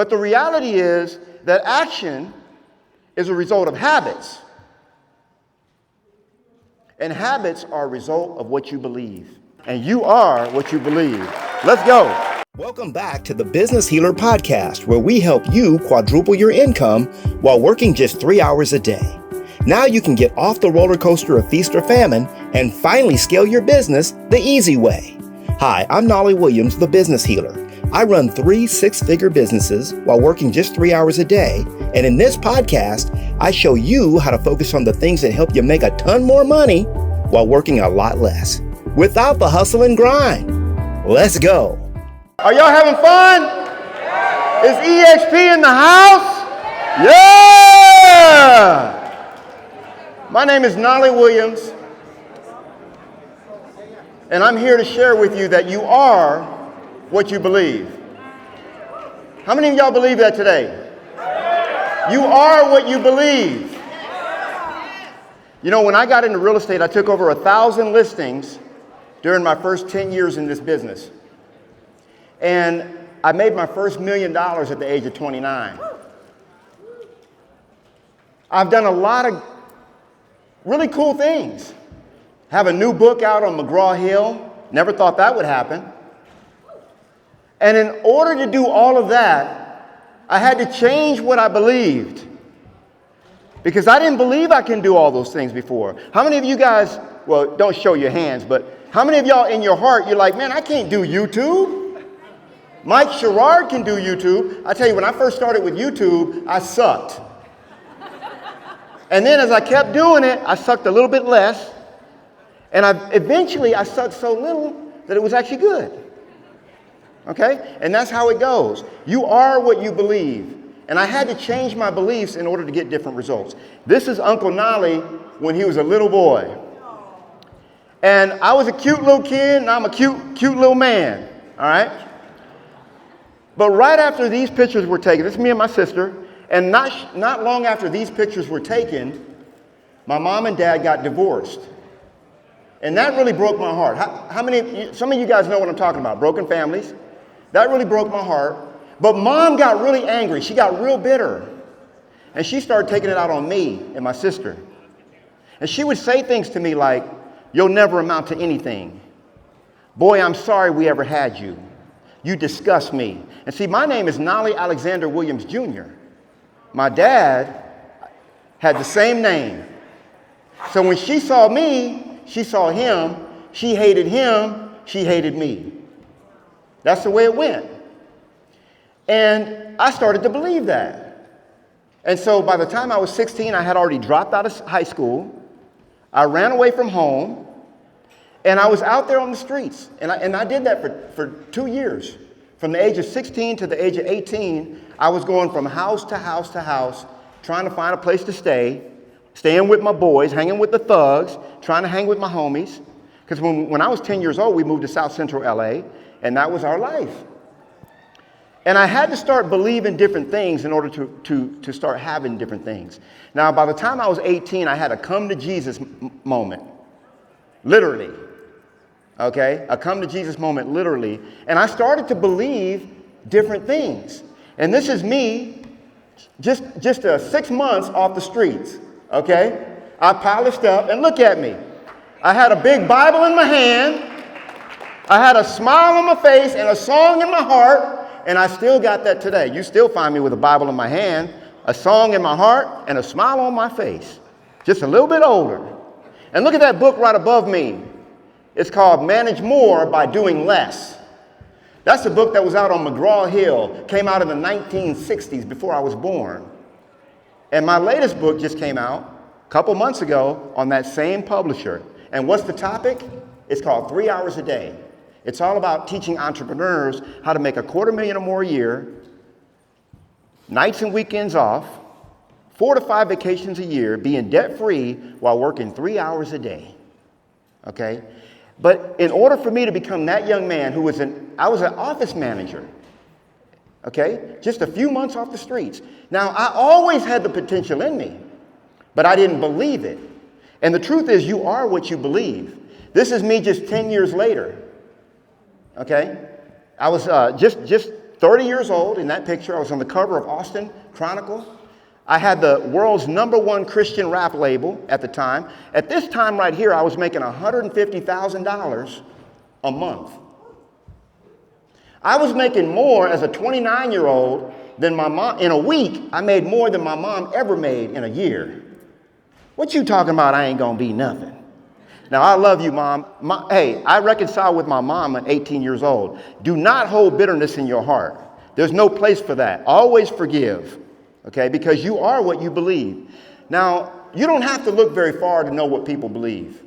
But the reality is that action is a result of habits. And habits are a result of what you believe. And you are what you believe. Let's go. Welcome back to the Business Healer Podcast, where we help you quadruple your income while working just 3 hours a day. Now you can get off the roller coaster of feast or famine and finally scale your business the easy way. Hi, I'm Knolly Williams, the Business Healer. I run 3 six-figure businesses while working just 3 hours a day. And in this podcast, I show you how to focus on the things that help you make a ton more money while working a lot less, without the hustle and grind. Let's go. Are y'all having fun? Is EXP in the house? Yeah! My name is Knolly Williams, and I'm here to share with you that you are what you believe. How many of y'all believe that today? You are what you believe. You know, when I got into real estate, I took over 1,000 listings during my first 10 years in this business. And I made my first $1 million at the age of 29. I've done a lot of really cool things. Have a new book out on McGraw-Hill. Never thought that would happen. And in order to do all of that, I had to change what I believed. Because I didn't believe I can do all those things before. How many of you guys, well, don't show your hands, but how many of y'all in your heart, you're like, man, I can't do YouTube. Mike Sherrard can do YouTube. I tell you, when I first started with YouTube, I sucked. And then as I kept doing it, I sucked a little bit less. And eventually I sucked so little that it was actually good. Okay? And that's how it goes. You are what you believe. And I had to change my beliefs in order to get different results. This is Uncle Knolly when he was a little boy. And I was a cute little kid, and I'm a cute little man. All right? But right after these pictures were taken, this is me and my sister, and not long after these pictures were taken, my mom and dad got divorced. And that really broke my heart. Some of you guys know what I'm talking about, broken families. That really broke my heart. But mom got really angry. She got real bitter. And she started taking it out on me and my sister. And she would say things to me like, you'll never amount to anything. Boy, I'm sorry we ever had you. You disgust me. And see, my name is Knolly Alexander Williams Jr. My dad had the same name. So when she saw me, she saw him. She hated him. She hated me. That's the way it went. And I started to believe that. And so by the time I was 16, I had already dropped out of high school. I ran away from home. And I was out there on the streets. And I did that for 2 years. From the age of 16 to the age of 18, I was going from house to house to house, trying to find a place to stay, staying with my boys, hanging with the thugs, trying to hang with my homies. Because when I was 10 years old, we moved to South Central LA, and that was our life. And I had to start believing different things in order to start having different things. Now, by the time I was 18, I had a come to Jesus moment. Literally. Okay? A come to Jesus moment, literally. And I started to believe different things. And this is me just 6 months off the streets. Okay? I polished up, and look at me. I had a big Bible in my hand. I had a smile on my face and a song in my heart. And I still got that today. You still find me with a Bible in my hand, a song in my heart, and a smile on my face. Just a little bit older. And look at that book right above me. It's called Manage More by Doing Less. That's a book that was out on McGraw-Hill, came out in the 1960s before I was born. And my latest book just came out a couple months ago on that same publisher. And what's the topic? It's called 3 Hours a Day. It's all about teaching entrepreneurs how to make $250,000 or more a year, nights and weekends off, 4 to 5 vacations a year, being debt-free while working 3 hours a day. Okay? But in order for me to become that young man I was an office manager. Okay? Just a few months off the streets. Now, I always had the potential in me, but I didn't believe it. And the truth is, you are what you believe. This is me just 10 years later. Okay? I was just 30 years old in that picture. I was on the cover of Austin Chronicle. I had the world's #1 Christian rap label at the time. At this time right here, I was making $150,000 a month. I was making more as a 29-year-old than my mom. In a week, I made more than my mom ever made in a year. What you talking about? I ain't gonna be nothing. Now, I love you, Mom. Hey, I reconciled with my mom at 18 years old. Do not hold bitterness in your heart. There's no place for that. Always forgive, okay? Because you are what you believe. Now, you don't have to look very far to know what people believe.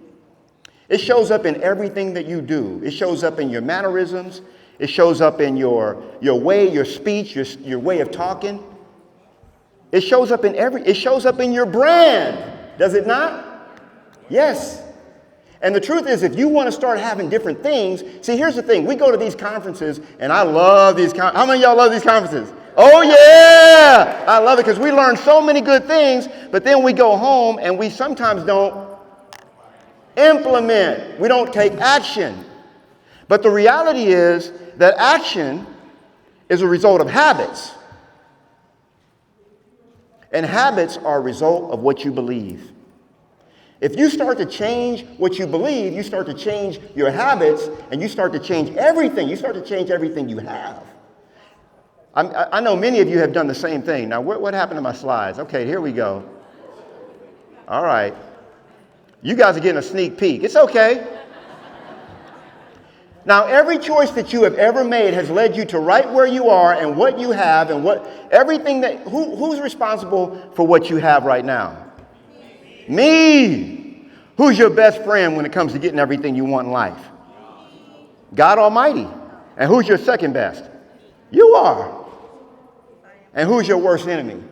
It shows up in everything that you do. It shows up in your mannerisms. It shows up in your way, your speech, your way of talking. It shows up in it shows up in your brand, does it not? Yes. And the truth is, if you want to start having different things, see, here's the thing. We go to these conferences, and I love these conferences. How many of y'all love these conferences? Oh, yeah! I love it because we learn so many good things, but then we go home, and we sometimes don't implement. We don't take action. But the reality is that action is a result of habits. And habits are a result of what you believe. If you start to change what you believe, you start to change your habits, and you start to change everything. You start to change everything you have. I know many of you have done the same thing. Now, what happened to my slides? Okay, here we go. All right. You guys are getting a sneak peek. It's okay. Now, every choice that you have ever made has led you to right where you are and what you have and everything that, who's responsible for what you have right now? Me. Who's your best friend when it comes to getting everything you want in life? God Almighty. And who's your second best? You are. And who's your worst enemy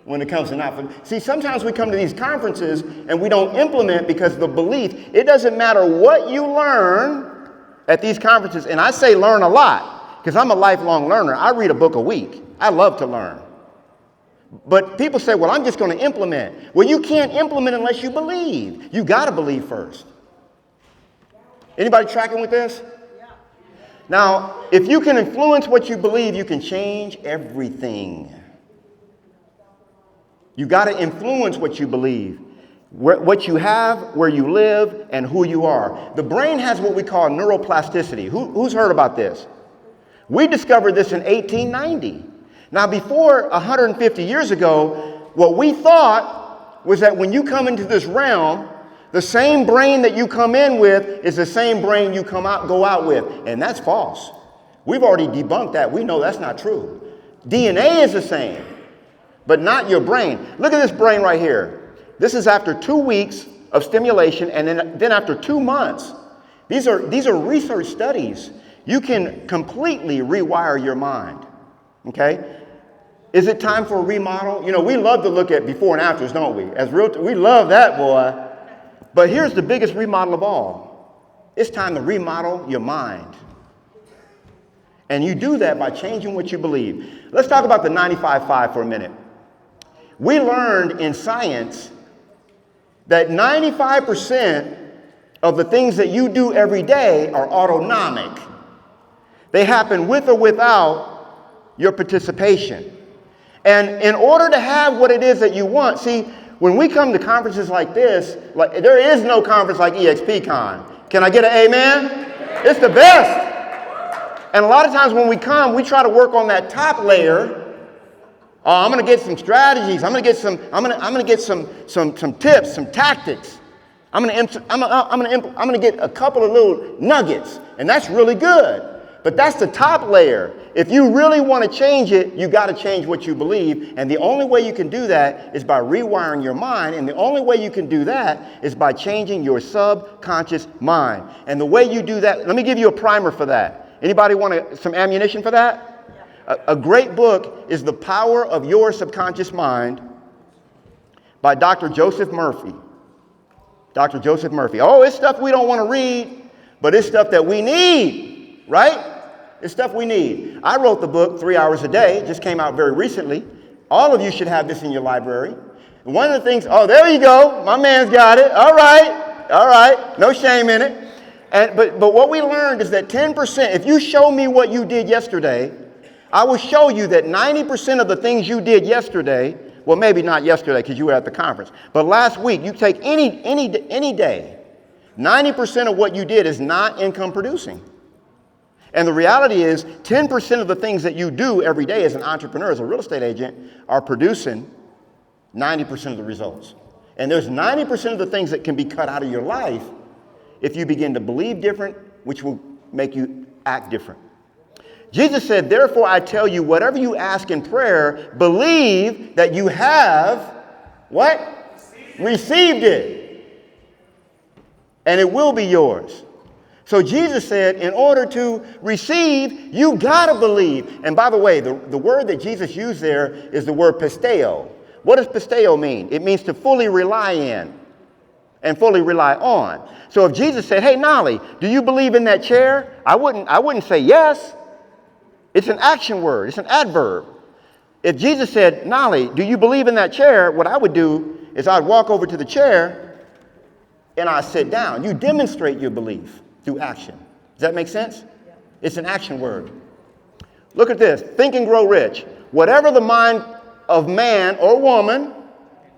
when it comes to not? See, sometimes we come to these conferences and we don't implement because the belief, it doesn't matter what you learn at these conferences. And I say learn a lot because I'm a lifelong learner. I read a book a week. I love to learn. But people say, well, I'm just going to implement. Well, you can't implement unless you believe. You got to believe first. Anybody tracking with this? Yeah. Now, if you can influence what you believe, you can change everything. You got to influence what you believe, what you have, where you live, and who you are. The brain has what we call neuroplasticity. Who's heard about this? We discovered this in 1890. Now, before 150 years ago, what we thought was that when you come into this realm, the same brain that you come in with is the same brain you go out with. And that's false. We've already debunked that. We know that's not true. DNA is the same, but not your brain. Look at this brain right here. This is after 2 weeks of stimulation, and then after 2 months. These are research studies. You can completely rewire your mind. Okay? Is it time for a remodel? You know, we love to look at before and afters, don't we? As realtors, we love that, boy. But here's the biggest remodel of all. It's time to remodel your mind. And you do that by changing what you believe. Let's talk about the 95-5 for a minute. We learned in science that 95% of the things that you do every day are autonomic. They happen with or without your participation. And in order to have what it is that you want, see, when we come to conferences like this, there is no conference like eXpcon'. Can I get an amen? It's the best. And a lot of times when we come, we try to work on that top layer. Oh, I'm going to get some strategies. I'm going to get some tips, some tactics. I'm going to get a couple of little nuggets, and that's really good. But that's the top layer. If you really want to change it, you got to change what you believe. And the only way you can do that is by rewiring your mind. And the only way you can do that is by changing your subconscious mind. And the way you do that, let me give you a primer for that. Anybody want some ammunition for that? Yeah. A great book is The Power of Your Subconscious Mind by Dr. Joseph Murphy. Dr. Joseph Murphy. Oh, it's stuff we don't want to read, but it's stuff that we need, right? It's stuff we need. I wrote the book 3 hours a day. It just came out very recently. All of you should have this in your library. And one of the things, oh, there you go. My man's got it. All right. No shame in it. But what we learned is that 10%, if you show me what you did yesterday, I will show you that 90% of the things you did yesterday, well, maybe not yesterday because you were at the conference, but last week, you take any day, 90% of what you did is not income producing. And the reality is 10% of the things that you do every day as an entrepreneur, as a real estate agent, are producing 90% of the results. And there's 90% of the things that can be cut out of your life if you begin to believe different, which will make you act different. Jesus said, therefore I tell you, whatever you ask in prayer, believe that you have, what? Received it. And it will be yours. So Jesus said, in order to receive, you gotta believe. And by the way, the word that Jesus used there is the word pisteo. What does pisteo mean? It means to fully rely in and fully rely on. So if Jesus said, hey, Knolly, do you believe in that chair? I wouldn't say yes. It's an action word. It's an adverb. If Jesus said, Knolly, do you believe in that chair? What I would do is I'd walk over to the chair and I'd sit down. You demonstrate your belief through action. Does that make sense? Yeah. It's an action word. Look at this. Think and grow rich. Whatever the mind of man or woman,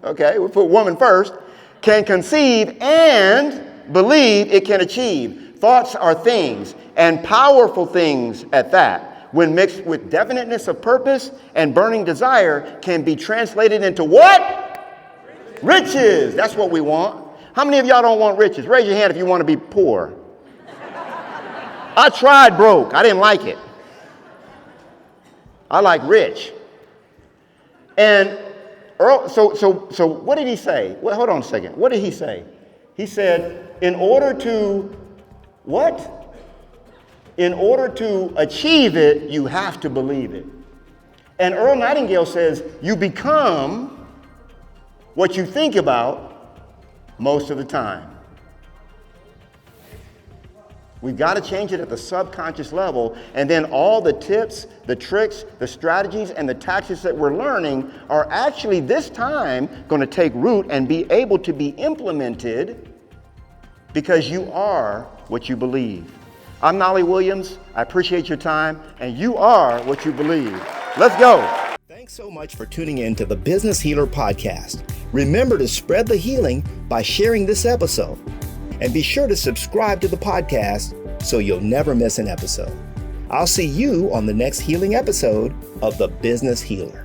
okay, we'll put woman first, can conceive and believe it can achieve. Thoughts are things, and powerful things at that, when mixed with definiteness of purpose and burning desire, can be translated into what? Riches. That's what we want. How many of y'all don't want riches? Raise your hand if you want to be poor. I tried broke. I didn't like it. I like rich. And Earl, so what did he say? Well, hold on a second. What did he say? He said, in order to what? In order to achieve it, you have to believe it. And Earl Nightingale says, you become what you think about most of the time. We've got to change it at the subconscious level, and then all the tips, the tricks, the strategies, and the tactics that we're learning are actually this time going to take root and be able to be implemented because you are what you believe. I'm Knolly Williams. I appreciate your time, and you are what you believe. Let's go. Thanks so much for tuning in to the Business Healer Podcast. Remember to spread the healing by sharing this episode. And be sure to subscribe to the podcast so you'll never miss an episode. I'll see you on the next healing episode of The Business Healer.